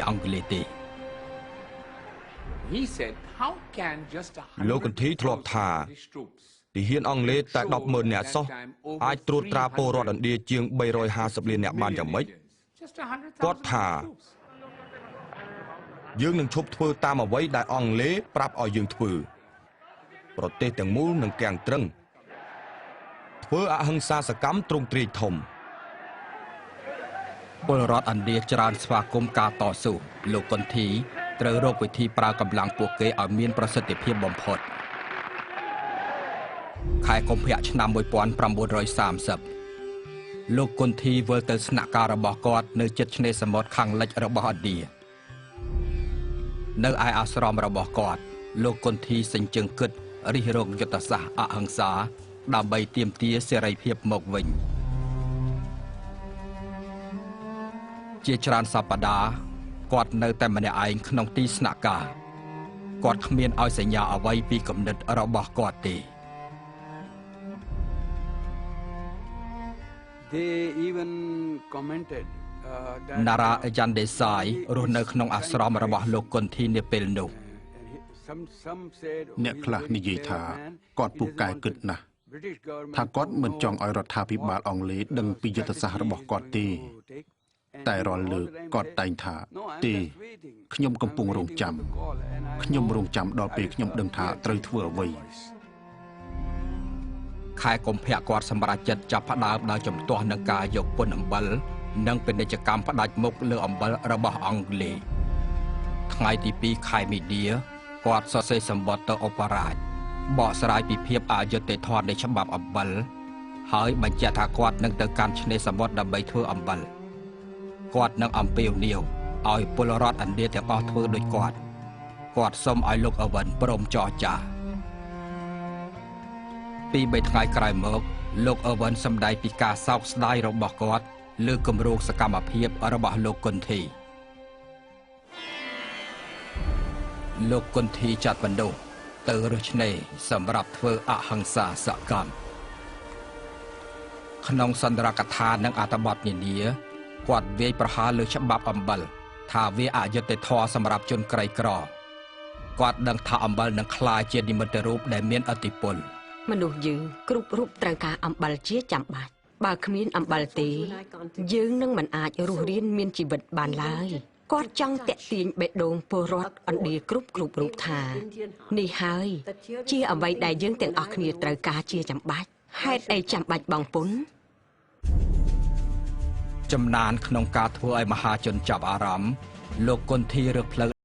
អង់គ្លេសទេលោកកន្ធីធ្លាប់ថាទាហានអង់គ្លេសតែ 10,000 នាក់សោះអាចត្រួតត្រាពលរដ្ឋឥណ្ឌាជាង 350 លាននាក់បានយ៉ាងម៉េចគាត់ថាយើងនឹងឈប់ធ្វើតាមអ្វីដែលអង់គ្លេសប្រាប់ឲ្យយើងធ្វើប្រទេសទាំងមូលនឹងទាំងត្រឹងធ្វើអហិង្សាសកម្មទ្រង់ទ្រាយធំពលរដ្ឋឥណ្ឌាច្រើនស្វាគមន៍ការតស៊ូលោកកុនធីត្រូវរកវិធីប្រើកម្លាំងពួកគេឲ្យមានប្រសិទ្ធភាពបំផុតខែកុម្ភៈឆ្នាំ 1930 លោកកុនធីវិលទៅស្នាក់ការរបស់គាត់នៅជិតឆ្នេរសមុទ្រខាងលិចរបស់ឥណ្ឌានៅឯអាស្រមរបស់គាត់លោកកុនធីសេញជើងគិតរិះរកយុទ្ធសាស្ត្រអហិង្សាដើម្បីទាមទារសេរីភាពមកវិញជាច្រើនសប្តាហ៍គាត់នៅតែម្នាក់ឯងក្នុងទីស្នាក់ការគាត់គ្មានឲ្យសញ្ញាអ្វីពីគំនិតរបស់គាត់ទេណារ៉ាយ៉ាន់ដេសាយរស់នៅក្នុងអាស្រមរបស់លោកកុនធីនាពេលនោះអ្នកខ្លះនិយាយថាគាត់ពូកែគិតណាស់ថាគាត់មិនចង់ឲ្យរដ្ឋាភិបាលអង់គ្លេសដឹងពីយុទ្ធសាស្ត្ររបស់គាត់ទេតែរាល់លើកគាត់តែងថាទេខ្ញុំកំពុងរងចាំខ្ញុំរងចាំដល់ពេលខ្ញុំដឹងថាត្រូវធ្វើអ្វីខែកុម្ភៈគាត់សម្រេចចិត្តចាប់ផ្ដើមដោយជំទាស់នឹងការយកពន្ធអំបិលនិងពាណិជ្ជកម្មផ្ដាច់មុខលើអំបិលរបស់អង់គ្លេសថ្ងៃទី 2 ខែមីនាគាត់សរសេរសម្បត្តិទៅអបរាជបកស្រាយពីភាពអយុត្តិធម៌នៃច្បាប់អំបិលហើយបញ្ជាក់ថាគាត់នឹងទៅកាន់ឆ្នេរសមុទ្រដើម្បីធ្វើអំបិលគាត់នឹងអំពាវនាវឲ្យពលរដ្ឋឥណ្ឌាទាំងអស់ធ្វើដូចគាត់សូមឲ្យលោកអវិនព្រមចរចាពី3ថ្ងៃក្រោយមកលោកអវិនសម្ដែងពីការសោកស្ដាយរបស់គាត់លើគម្រោងសកម្មភាពរបស់លោកកុនធីលោកកុនធីចាត់បណ្ដោះទៅរើសឆ្នេរសម្រាប់ធ្វើអហិង្សាសកម្មក្នុងសន្ទរកថានិងអត្ថបទនានាគាត់វាយប្រហារលើច្បាប់អំបិលថាវាអយុត្តិធម៌សម្រាប់ជនក្រីក្រគាត់ដឹងថាអំបិលនឹងក្លាយជានិមិត្តរូបដែលមានឥទ្ធិពលមនុស្សយើងគ្រប់រូបត្រូវការអំបិលជាចាំបាច់បើគ្មានអំបិលទេយើងនឹងមិនអាចរស់រានមានជីវិតបានឡើយគាត់ចង់តាក់ទាញបេះដូងពលរដ្ឋឥណ្ឌាគ្រប់រូបថានេះហើយជាអ្វីដែលយើងទាំងអស់គ្នាត្រូវការជាចាំបាច់ហេតុអីចាំបាច់បងពុនចំណានក្នុងការធ្វើឲ្យមហាជនចាប់អារម្មណ៍លោកកុនធីរើផ្លូវ